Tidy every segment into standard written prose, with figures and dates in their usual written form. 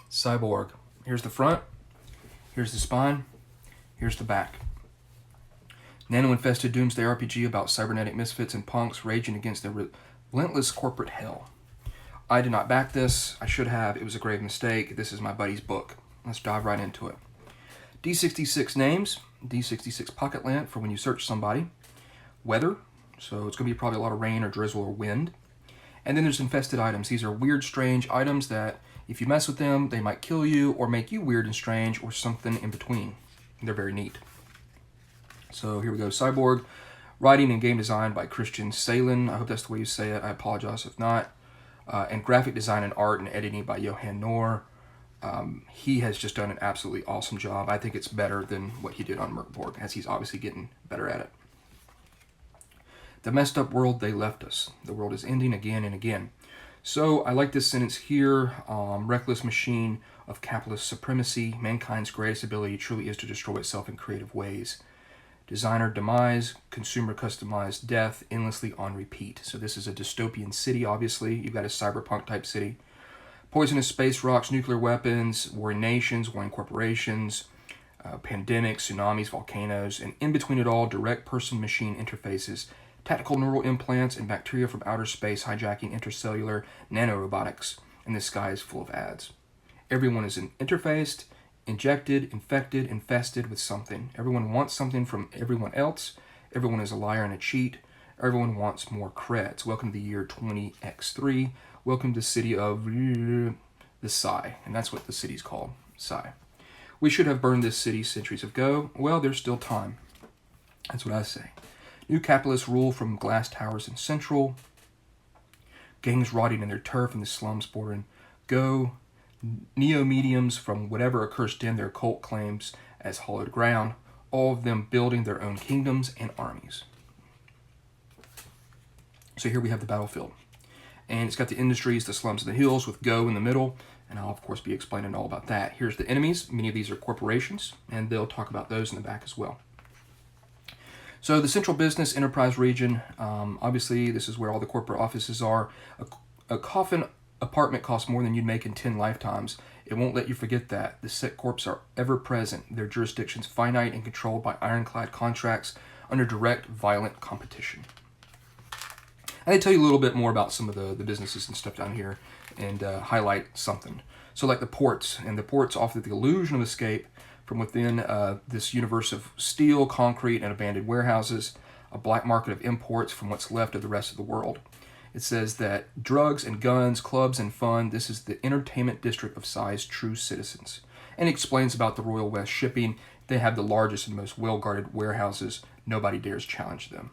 Cyborg. Here's the front, here's the spine, here's the back. Nano-infested doomsday RPG about cybernetic misfits and punks raging against their relentless corporate hell. I did not back this. I should have. It was a grave mistake. This is my buddy's book. Let's dive right into it. D66 names, D66 pocket lamp for when you search somebody. Weather, so it's going to be probably a lot of rain or drizzle or wind. And then there's infested items. These are weird, strange items that if you mess with them, they might kill you or make you weird and strange or something in between. They're very neat. So here we go. Cyborg, writing and game design by Christian Salen. I hope that's the way you say it. I apologize if not. And graphic design and art and editing by Johan Noor. He has just done an absolutely awesome job. I think it's better than what he did on Merkborg, as he's obviously getting better at it. The messed up world they left us. The world is ending again and again. So I like this sentence here. Reckless machine of capitalist supremacy. Mankind's greatest ability truly is to destroy itself in creative ways. Designer demise, consumer customized death, endlessly on repeat. So this is a dystopian city, obviously. You've got a cyberpunk type city. Poisonous space rocks, nuclear weapons, warring nations, warring corporations, pandemics, tsunamis, volcanoes, and in between it all, direct person-machine interfaces, tactical neural implants, and bacteria from outer space hijacking intercellular nanorobotics. And the sky is full of ads. Everyone is interfaced, injected, infected, infested with something. Everyone wants something from everyone else. Everyone is a liar and a cheat. Everyone wants more creds. Welcome to the year 20X3. Welcome to the city of the Psy. And that's what the city's called, Psy. We should have burned this city centuries ago. Well, there's still time. That's what I say. New capitalist rule from glass towers in Central. Gangs rotting in their turf in the slums bordering Go. Neo-mediums from whatever accursed den their cult claims as hallowed ground, all of them building their own kingdoms and armies. So here we have the battlefield. And it's got the industries, the slums, and the hills with Go in the middle, and I'll of course be explaining all about that. Here's the enemies. Many of these are corporations, and they'll talk about those in the back as well. So the Central Business Enterprise region, obviously this is where all the corporate offices are. A coffin apartment costs more than you'd make in 10 lifetimes. It won't let you forget that. The set corps are ever present. Their jurisdictions finite and controlled by ironclad contracts under direct, violent competition. And they tell you a little bit more about some of the businesses and stuff down here and highlight something. So like the ports, and the ports offer the illusion of escape from within this universe of steel, concrete, and abandoned warehouses, a black market of imports from what's left of the rest of the world. It says that drugs and guns, clubs and fun, this is the entertainment district of Psy's true citizens. And it explains about the Royal West shipping. They have the largest and most well-guarded warehouses. Nobody dares challenge them.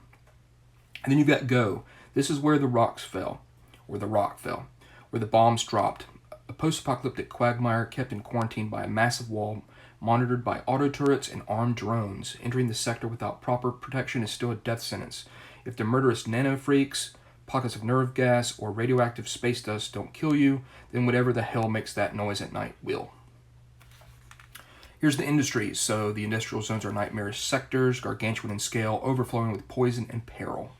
And then you've got Go. This is where the rocks fell, or the rock fell, where the bombs dropped. A post-apocalyptic quagmire kept in quarantine by a massive wall, monitored by auto turrets and armed drones. Entering the sector without proper protection is still a death sentence. If the murderous nano freaks, pockets of nerve gas, or radioactive space dust don't kill you, then whatever the hell makes that noise at night will. Here's the industries. So the industrial zones are nightmarish sectors, gargantuan in scale, overflowing with poison and peril.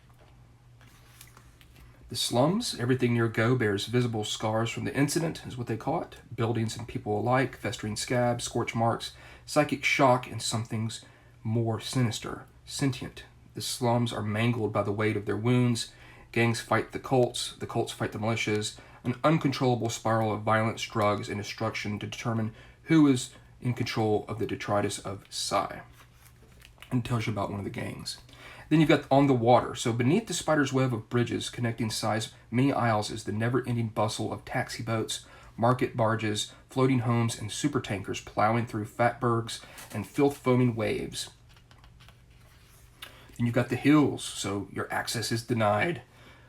The slums, everything near Go bears visible scars from the incident, is what they call it. Buildings and people alike, festering scabs, scorch marks, psychic shock, and some things more sinister, sentient. The slums are mangled by the weight of their wounds. Gangs fight the cults fight the militias, an uncontrollable spiral of violence, drugs, and destruction to determine who is in control of the detritus of Psy. And it tells you about one of the gangs. Then you've got on the water. So beneath the spider's web of bridges connecting Psy's many isles is the never-ending bustle of taxi boats, market barges, floating homes, and supertankers plowing through fatbergs and filth-foaming waves. Then you've got the hills, so your access is denied.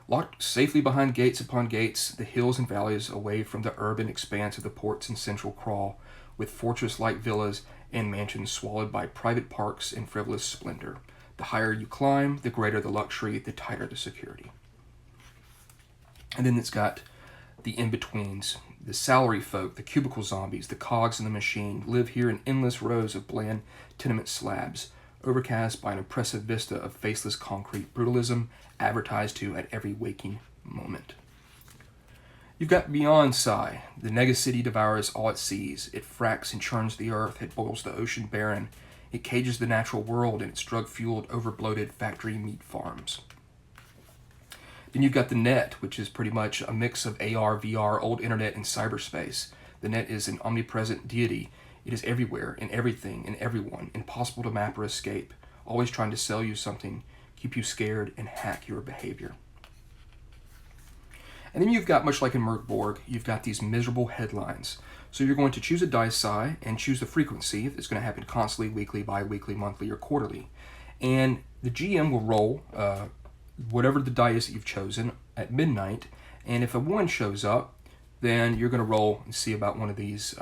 Locked safely behind gates upon gates, the hills and valleys away from the urban expanse of the ports and central crawl, with fortress-like villas and mansions swallowed by private parks and frivolous splendor. The higher you climb, the greater the luxury, the tighter the security. And then it's got the in-betweens. The salary folk, the cubicle zombies, the cogs in the machine live here in endless rows of bland tenement slabs, overcast by an oppressive vista of faceless concrete brutalism advertised to at every waking moment. You've got beyond Psi. The negacity devours all it sees. It fracks and churns the earth. It boils the ocean barren. It cages the natural world in its drug-fueled, over-bloated factory meat farms. Then you've got the net, which is pretty much a mix of AR, VR, old internet, and cyberspace. The net is an omnipresent deity. It is everywhere, in everything, in everyone, impossible to map or escape, always trying to sell you something, keep you scared, and hack your behavior. And then you've got, much like in Merkborg, you've got these miserable headlines. So you're going to choose a dice Psi and choose the frequency. If it's going to happen constantly, weekly, bi-weekly, monthly, or quarterly. And the GM will roll whatever the die is that you've chosen at midnight. And if a 1 shows up, then you're going to roll and see about one of these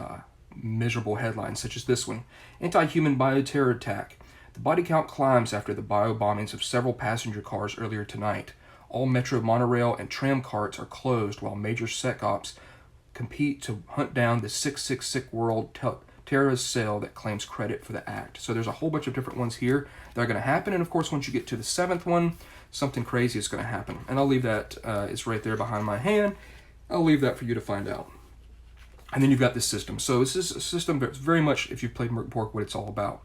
miserable headlines, such as this one. Anti-human bioterror attack. The body count climbs after the bio-bombings of several passenger cars earlier tonight. All metro monorail and tram carts are closed while major sec ops compete to hunt down the 666 world terrorist cell that claims credit for the act. So there's a whole bunch of different ones here that are going to happen. And of course, once you get to the 7th one, something crazy is going to happen. And I'll leave that, it's right there behind my hand. I'll leave that for you to find out. And then you've got this system. So this is a system that's very much, if you've played Merkborg, what it's all about.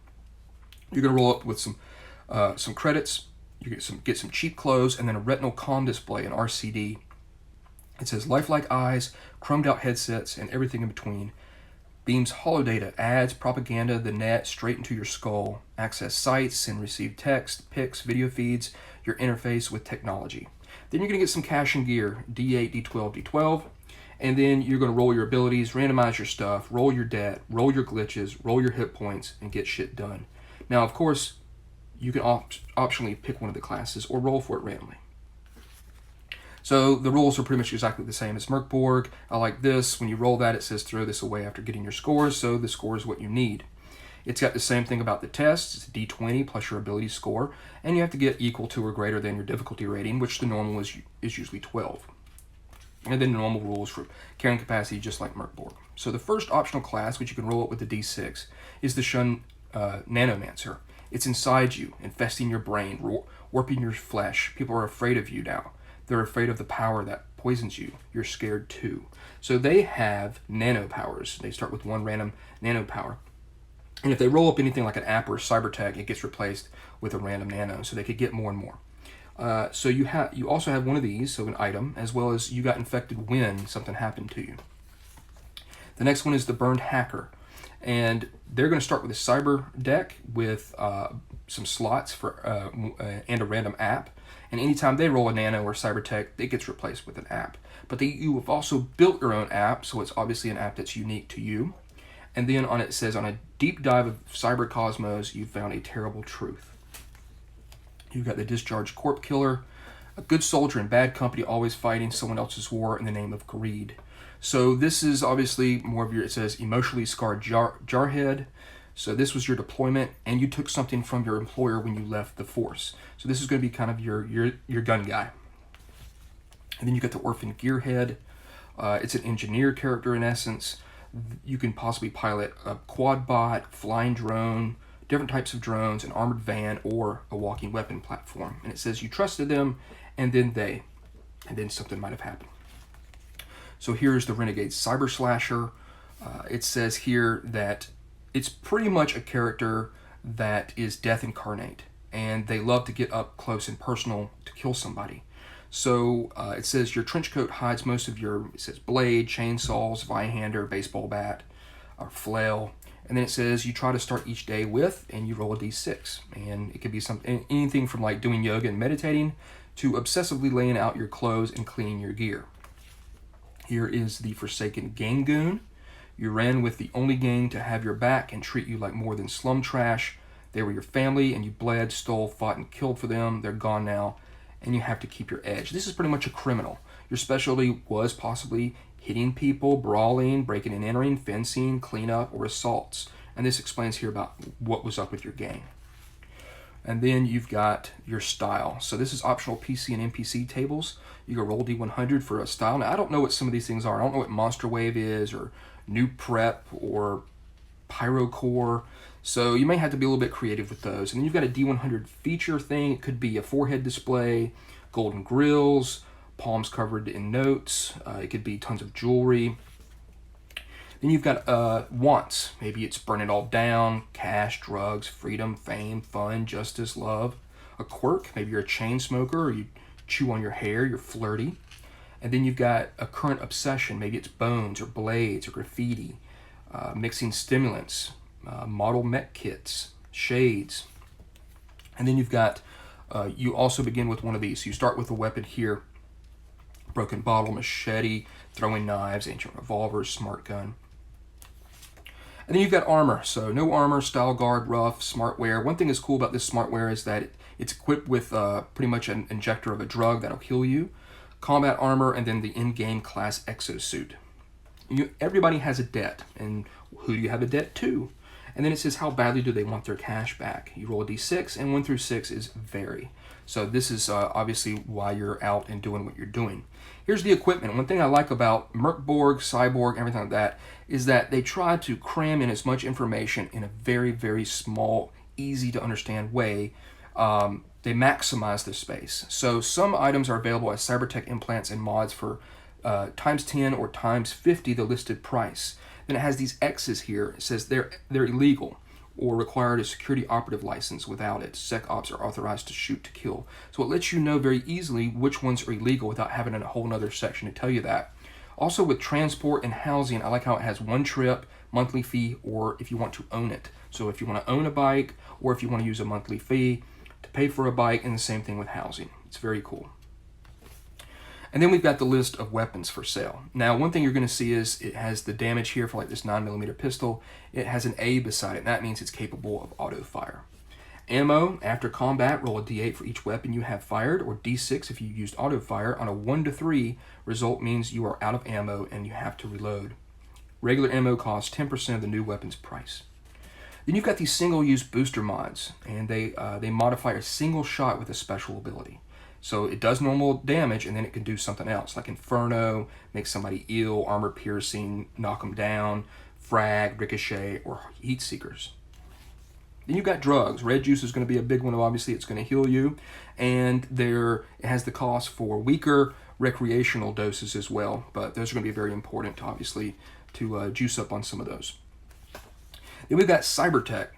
You're going to roll up with some credits. You get some cheap clothes, and then a retinal comm display, an RCD. It says lifelike eyes, chromed out headsets, and everything in between. Beams holodata, ads, propaganda, the net, straight into your skull. Access sites and receive text, pics, video feeds, your interface with technology. Then you're going to get some cash and gear, D8, D12, D12. And then you're going to roll your abilities, randomize your stuff, roll your debt, roll your glitches, roll your hit points, and get shit done. Now, of course, you can optionally pick one of the classes or roll for it randomly. So the rules are pretty much exactly the same as Merkborg. I like this. When you roll that, it says throw this away after getting your scores, so the score is what you need. It's got the same thing about the tests. It's D20 plus your ability score, and you have to get equal to or greater than your difficulty rating, which the normal is usually 12. And then the normal rules for carrying capacity, just like Merkborg. So the first optional class, which you can roll up with the D6, is the Shun Nanomancer. It's inside you, infesting your brain, warping your flesh. People are afraid of you now. They're afraid of the power that poisons you. You're scared too. So they have Nano Powers. They start with one random Nano Power. And if they roll up anything like an app or a cyber tech, it gets replaced with a random Nano, so they could get more and more. So you also have one of these, so an item, as well as you got infected when something happened to you. The next one is the Burned Hacker. And they're going to start with a cyber deck with some slots for and a random app. And anytime they roll a nano or cyber tech, it gets replaced with an app. But you have also built your own app, so it's obviously an app that's unique to you. And then on it says, on a deep dive of cyber cosmos, you found a terrible truth. You've got the Discharged Corp Killer, a good soldier in bad company, always fighting someone else's war in the name of greed. So this is obviously more of your, it says, emotionally scarred jarhead. So this was your deployment, and you took something from your employer when you left the force. So this is going to be kind of your gun guy. And then you got the Orphan Gearhead. It's an engineer character in essence. You can possibly pilot a quad bot, flying drone, different types of drones, an armored van, or a walking weapon platform. And it says you trusted them, and then something might have happened. So here's the Renegade Cyber Slasher. It says here that it's pretty much a character that is death incarnate, and they love to get up close and personal to kill somebody. So it says your trench coat hides most of your, it says blade, chainsaws, vine-hander, baseball bat, or flail. And then it says you try to start each day with, and you roll a d6. And it could be anything from like doing yoga and meditating to obsessively laying out your clothes and cleaning your gear. Here is the Forsaken Gangoon. You ran with the only gang to have your back and treat you like more than slum trash. They were your family, and you bled, stole, fought, and killed for them. They're gone now, and you have to keep your edge. This is pretty much a criminal. Your specialty was possibly hitting people, brawling, breaking and entering, fencing, cleanup, or assaults. And this explains here about what was up with your gang. And then you've got your style. So this is optional PC and NPC tables. You can roll D100 for a style. Now, I don't know what some of these things are. I don't know what Monster Wave is, or New Prep, or Pyrocore. So you may have to be a little bit creative with those. And then you've got a D100 feature thing. It could be a forehead display, golden grills, palms covered in notes. It could be tons of jewelry. Then you've got wants. Maybe it's burn it all down, cash, drugs, freedom, fame, fun, justice, love. A quirk. Maybe you're a chain smoker, or you chew on your hair, you're flirty. And then you've got a current obsession. Maybe it's bones or blades or graffiti, mixing stimulants, model mech kits, shades. And then you've got, you also begin with one of these. So you start with a weapon here, broken bottle, machete, throwing knives, ancient revolvers, smart gun. And then you've got armor. So no armor, style guard, rough, smart wear. One thing that's cool about this smart wear is that it's equipped with pretty much an injector of a drug that'll heal you, combat armor, and then the in-game class exosuit. Everybody has a debt, and who do you have a debt to? And then it says how badly do they want their cash back. You roll a d6, and 1 through 6 is vary. So this is obviously why you're out and doing what you're doing. Here's the equipment. One thing I like about Merkborg, Cyborg, everything like that, is that they try to cram in as much information in a very, very small, easy to understand way. They maximize the space. So some items are available as Cybertech implants and mods for times 10 or times 50 the listed price. Then it has these X's here. It says they're illegal or required a security operative license. Without it, Sec Ops are authorized to shoot to kill. So it lets you know very easily which ones are illegal without having a whole other section to tell you that. Also with transport and housing, I like how it has 1 trip, monthly fee, or if you want to own it. So if you want to own a bike, or if you want to use a monthly fee to pay for a bike, and the same thing with housing. It's very cool. And then we've got the list of weapons for sale. Now, one thing you're going to see is it has the damage here for like this 9mm pistol. It has an A beside it, and that means it's capable of auto fire. Ammo, after combat, roll a d8 for each weapon you have fired, or d6 if you used auto fire. On a 1 to 3, result means you are out of ammo and you have to reload. Regular ammo costs 10% of the new weapon's price. Then you've got these single-use booster mods, and they modify a single shot with a special ability. So it does normal damage, and then it can do something else, like Inferno, make somebody ill, armor piercing, knock them down, frag, ricochet, or heat seekers. Then you've got drugs. Red juice is going to be a big one. Obviously, it's going to heal you, and it has the cost for weaker recreational doses as well. But those are going to be very important, obviously, to juice up on some of those. Then we've got Cybertech.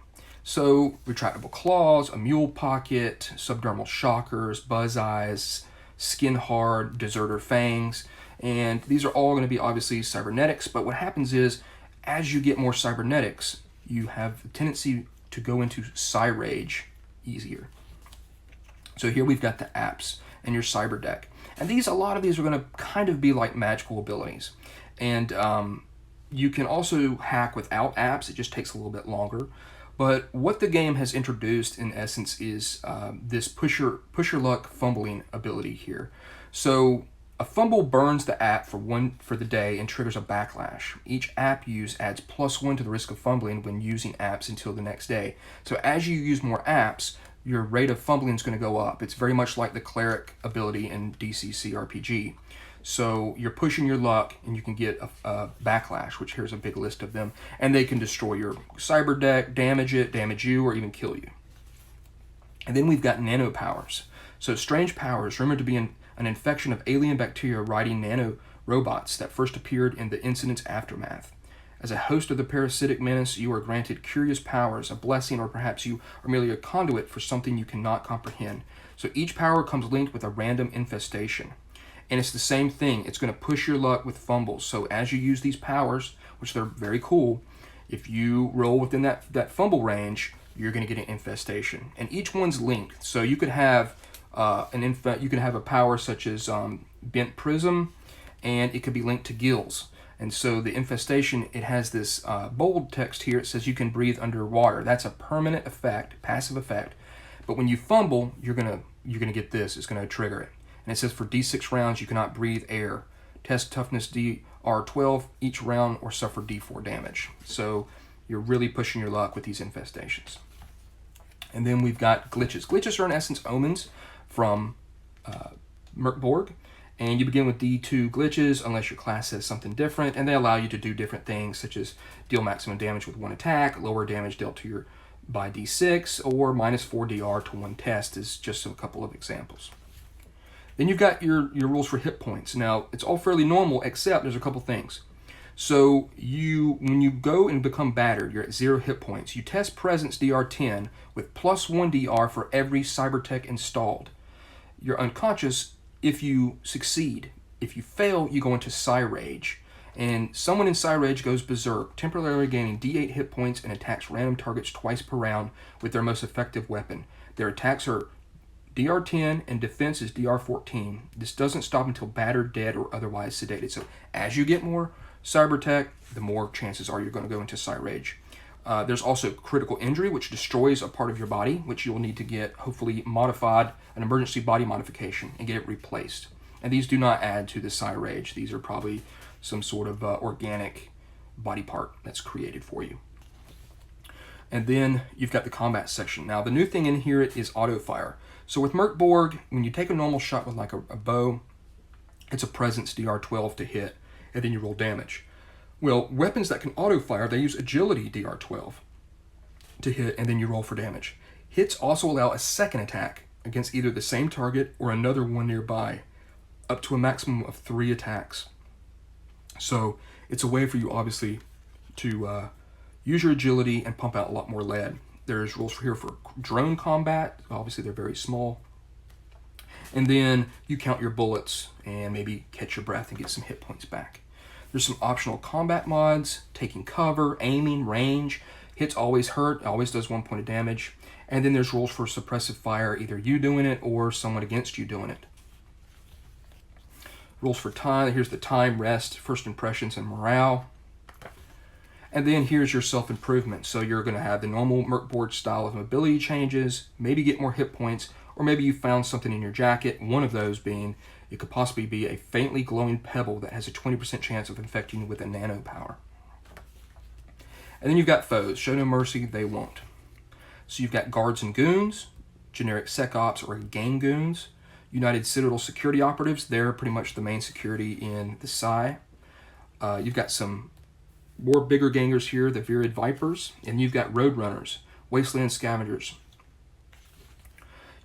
So retractable claws, a mule pocket, subdermal shockers, buzz eyes, skin hard, deserter fangs, and these are all going to be obviously cybernetics. But what happens is, as you get more cybernetics, you have a tendency to go into Cyrage easier. So here we've got the apps and your cyber deck, and a lot of these are going to kind of be like magical abilities, and you can also hack without apps. It just takes a little bit longer. But what the game has introduced, in essence, is this push your luck fumbling ability here. So a fumble burns the app for the day and triggers a backlash. Each app use adds +1 to the risk of fumbling when using apps until the next day. So as you use more apps, your rate of fumbling is going to go up. It's very much like the cleric ability in DCC RPG. So you're pushing your luck, and you can get a backlash, which here's a big list of them, and they can destroy your cyber deck, damage you, or even kill you. And then we've got Nano Powers. So strange powers, rumored to be an infection of alien bacteria riding nano robots that first appeared in the incident's aftermath. As a host of the parasitic menace, you are granted curious powers, a blessing, or perhaps you are merely a conduit for something you cannot comprehend. So each power comes linked with a random infestation. And it's the same thing. It's going to push your luck with fumbles. So as you use these powers, which they're very cool, if you roll within that fumble range, you're going to get an infestation. And each one's linked. So you could have you can have a power such as Bent Prism, and it could be linked to gills. And so the infestation, it has this bold text here. It says you can breathe underwater. That's a permanent effect, passive effect. But when you fumble, you're gonna get this. It's going to trigger it. And it says for D6 rounds, you cannot breathe air. Test toughness DR12 each round or suffer D4 damage. So you're really pushing your luck with these infestations. And then we've got glitches. Glitches are in essence omens from Merkborg. And you begin with D2 glitches unless your class says something different. And they allow you to do different things, such as deal maximum damage with 1 attack, lower damage dealt to by D6, or -4 DR to 1 test is just a couple of examples. Then you've got your rules for hit points. Now, it's all fairly normal, except there's a couple things. So when you go and become battered, you're at 0 hit points. You test presence DR10 with +1 DR for every cybertech installed. You're unconscious if you succeed. If you fail, you go into Rage. And someone in Rage goes berserk, temporarily gaining D8 hit points and attacks random targets twice per round with their most effective weapon. Their attacks are DR10 and defense is DR14. This doesn't stop until battered, dead, or otherwise sedated. So as you get more cybertech, the more chances are you're going to go into Rage. There's also critical injury, which destroys a part of your body, which you'll need to get, hopefully, modified, an emergency body modification, and get it replaced. And these do not add to the Rage. These are probably some sort of organic body part that's created for you. And then you've got the combat section. Now, the new thing in here is auto fire. So with Merkborg, when you take a normal shot with like a bow, it's a presence DR12 to hit, and then you roll damage. Well, weapons that can auto fire, they use agility DR12 to hit, and then you roll for damage. Hits also allow a second attack against either the same target or another one nearby, up to a maximum of 3 attacks. So it's a way for you, obviously, to use your agility and pump out a lot more lead. There's rules here for drone combat. Obviously, they're very small. And then you count your bullets and maybe catch your breath and get some hit points back. There's some optional combat mods, taking cover, aiming, range. Hits always hurt, always does 1 point of damage. And then there's rules for suppressive fire, either you doing it or someone against you doing it. Rules for time, here's the time, rest, first impressions, and morale. And then here's your self-improvement. So you're going to have the normal Merkborg style of mobility changes, maybe get more hit points, or maybe you found something in your jacket, one of those being, it could possibly be a faintly glowing pebble that has a 20% chance of infecting you with a nano power. And then you've got foes. Show no mercy, they won't. So you've got guards and goons, generic sec ops or gang goons, United Citadel security operatives. They're pretty much the main security in the Psy. You've got some more bigger gangers here, the Virid Vipers, and you've got Roadrunners, Wasteland Scavengers.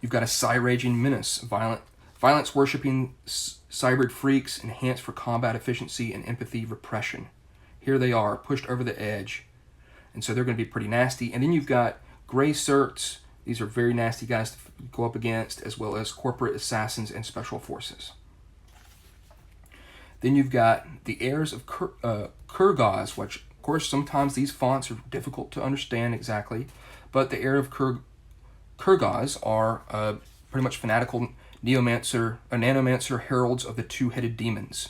You've got a Psy-raging menace, violence-worshipping cyber freaks enhanced for combat efficiency and empathy repression. Here they are, pushed over the edge. And so they're going to be pretty nasty. And then you've got Gray Certs. These are very nasty guys to go up against, as well as corporate assassins and special forces. Then you've got the heirs of Kurgaz, which, of course, sometimes these fonts are difficult to understand exactly, but the heir of Kurgaz are pretty much fanatical nanomancer heralds of the two-headed demons.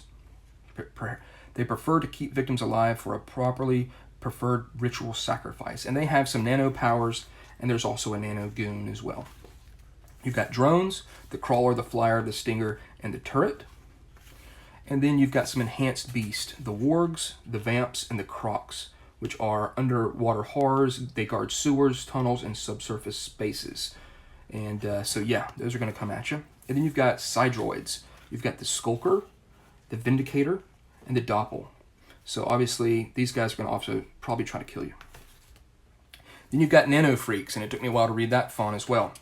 They prefer to keep victims alive for a properly preferred ritual sacrifice, and they have some nano powers, and there's also a nano goon as well. You've got drones, the crawler, the flyer, the stinger, and the turret. And then you've got some enhanced beasts, the wargs, the vamps, and the crocs, which are underwater horrors. They guard sewers, tunnels, and subsurface spaces. And so yeah, those are going to come at you. And then you've got Psydroids. You've got the Skulker, the Vindicator, and the Doppel. So obviously, these guys are going to also probably try to kill you. Then you've got Nano Freaks, and it took me a while to read that font as well.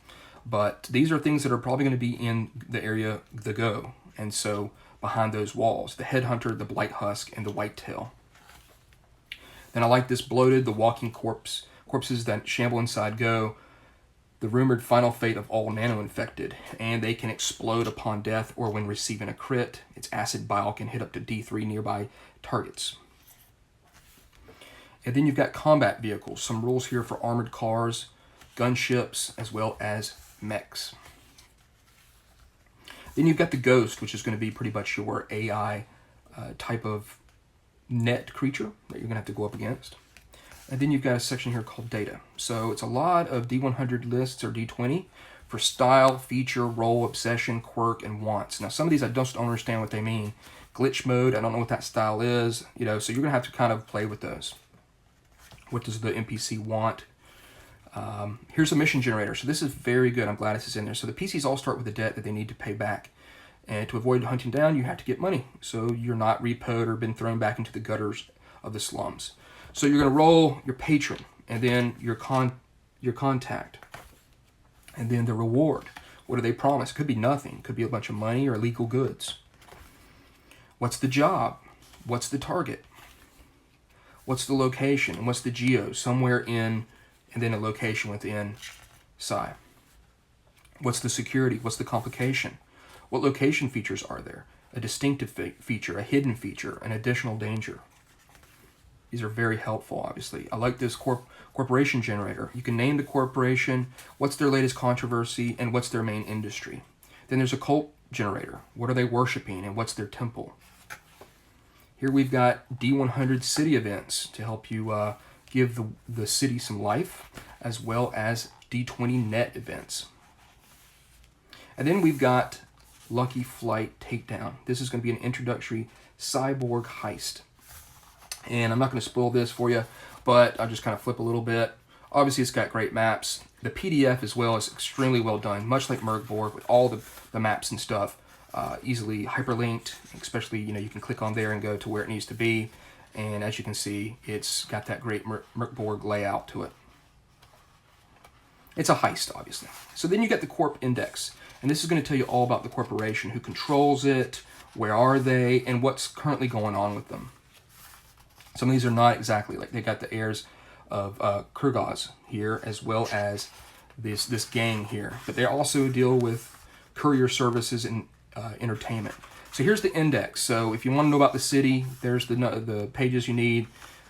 But these are things that are probably going to be in the area, the Go. And so behind those walls, the Headhunter, the Blight Husk, and the Whitetail. Then I like this Bloated, the Walking corpses that shamble inside Go, the rumored final fate of all nano-infected, and they can explode upon death or when receiving a crit. Its acid bile can hit up to D3 nearby targets. And then you've got combat vehicles, some rules here for armored cars, gunships, as well as mechs. Then you've got the Ghost, which is going to be pretty much your AI type of net creature that you're going to have to go up against. And then you've got a section here called Data. So it's a lot of D100 lists or D20 for style, feature, role, obsession, quirk, and wants. Now, some of these I just don't understand what they mean. Glitch mode, I don't know what that style is. So you're going to have to kind of play with those. What does the NPC want? Here's a mission generator. So this is very good. I'm glad this is in there. So the PCs all start with a debt that they need to pay back. And to avoid hunting down, you have to get money. So you're not repoed or been thrown back into the gutters of the slums. So you're going to roll your patron, and then your contact, and then the reward. What do they promise? It could be nothing. It could be a bunch of money or illegal goods. What's the job? What's the target? What's the location? And what's the geo? Somewhere in, and then a location within Psi. What's the security? What's the complication? What location features are there? A distinctive feature, a hidden feature, an additional danger. These are very helpful, obviously. I like this corporation generator. You can name the corporation, what's their latest controversy, and what's their main industry. Then there's a cult generator. What are they worshiping, and what's their temple? Here we've got D100 city events to help you give the city some life, as well as D20 net events. And then we've got Lucky Flight Takedown. This is going to be an introductory cyborg heist. And I'm not going to spoil this for you, but I'll just kind of flip a little bit. Obviously, it's got great maps. The PDF as well is extremely well done, much like Merkborg, with all the maps and stuff easily hyperlinked. Especially, you can click on there and go to where it needs to be. And as you can see, it's got that great Merkborg layout to it. It's a heist, obviously. So then you get the Corp Index. And this is going to tell you all about the corporation, who controls it, where are they, and what's currently going on with them. Some of these are not exactly like, they got the heirs of Kurgaz here, as well as this gang here. But they also deal with courier services and entertainment. So here's the index. So if you want to know about the city, there's the pages you need,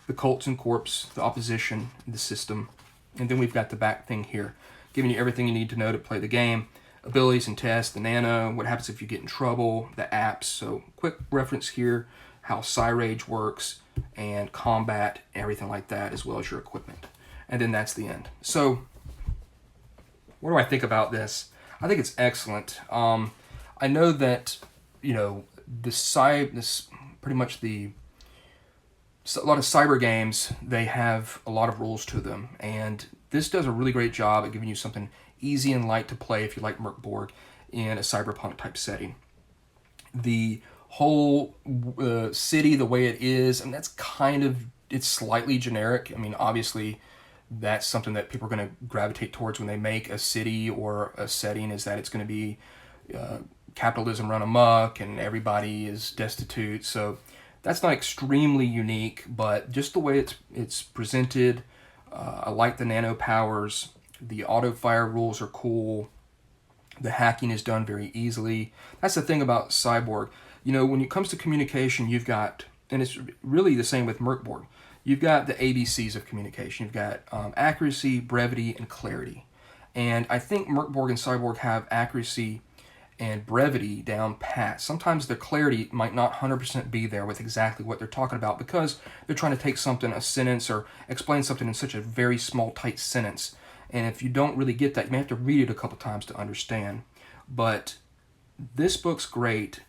the cults and corps, the opposition, the system. And then we've got the back thing here, giving you everything you need to know to play the game. Abilities and tests, the nano, what happens if you get in trouble, the apps. So quick reference here, how Rage works, and combat, everything like that, as well as your equipment. And then that's the end. So what do I think about this? I think it's excellent. I know that, this pretty much a lot of cyber games, they have a lot of rules to them. And this does a really great job at giving you something easy and light to play if you like Merkborg in a cyberpunk type setting. The whole city, the way it is, and that's it's slightly generic. I mean, obviously, that's something that people are going to gravitate towards when they make a city or a setting, is that it's going to be capitalism run amok and everybody is destitute. So that's not extremely unique, but just the way it's presented, I like the Nano Powers. The auto fire rules are cool. The hacking is done very easily. That's the thing about Cyborg. When it comes to communication, you've got, and it's really the same with Merkborg, you've got the ABCs of communication. You've got accuracy, brevity, and clarity. And I think Merkborg and Cyborg have accuracy and brevity down pat. Sometimes the clarity might not 100% be there with exactly what they're talking about, because they're trying to take something, a sentence, or explain something in such a very small, tight sentence. And if you don't really get that, you may have to read it a couple times to understand. But this book's great.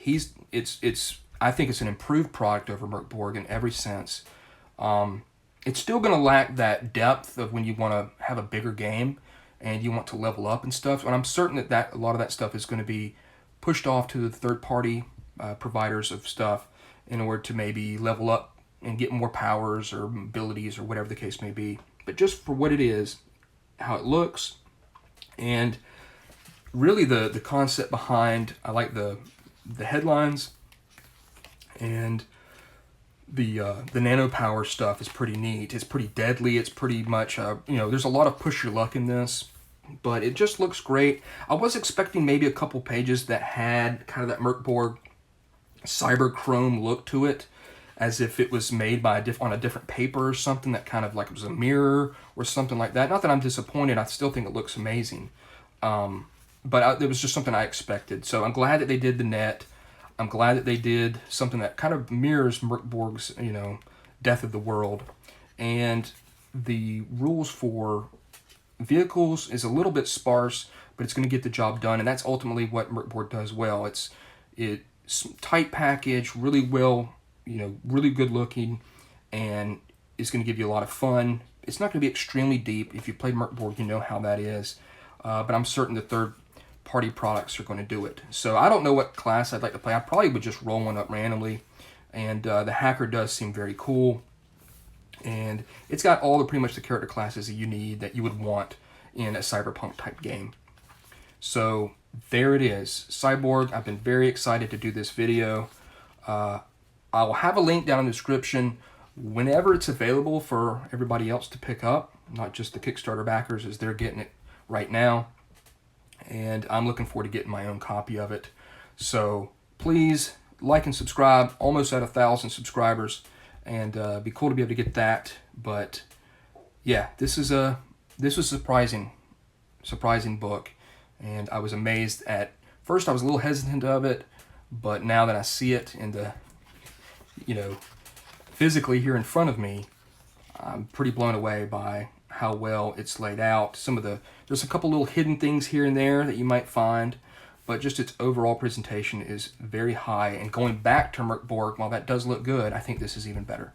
I think it's an improved product over Merkborg in every sense. It's still going to lack that depth of when you want to have a bigger game and you want to level up and stuff. And I'm certain that a lot of that stuff is going to be pushed off to the third-party providers of stuff in order to maybe level up and get more powers or abilities or whatever the case may be. But just for what it is, how it looks, and really the concept behind, I like the headlines, and the Nano Power stuff is pretty neat. It's pretty deadly. It's pretty much there's a lot of push your luck in this, but it just looks great. I was expecting maybe a couple pages that had kind of that Merkborg cyberchrome look to it, as if it was made on a different paper or something, that kind of like it was a mirror or something like that. Not that I'm disappointed. I still think it looks amazing. But it was just something I expected. So I'm glad that they did the net. I'm glad that they did something that kind of mirrors Merkborg's, Death of the World. And the rules for vehicles is a little bit sparse, but it's going to get the job done. And that's ultimately what Merkborg does well. It's tight package, really well, really good looking, and it's going to give you a lot of fun. It's not going to be extremely deep. If you played Merkborg, you know how that is. But I'm certain the third-party products are going to do it. So I don't know what class I'd like to play. I probably would just roll one up randomly. And the hacker does seem very cool. And it's got pretty much the character classes that you need, that you would want in a cyberpunk type game. So there it is, Cyborg. I've been very excited to do this video. I will have a link down in the description whenever it's available for everybody else to pick up, not just the Kickstarter backers as they're getting it right now. And I'm looking forward to getting my own copy of it. So please like and subscribe. Almost at 1,000 subscribers, and be cool to be able to get that. But yeah, this was a surprising book, and I was amazed at first. I was a little hesitant of it, but now that I see it in the, physically here in front of me, I'm pretty blown away by how well it's laid out. There's a couple little hidden things here and there that you might find, but just its overall presentation is very high. And going back to Merkborg, while that does look good, I think this is even better.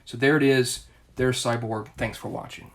So there it is. There's Cyborg. Thanks for watching.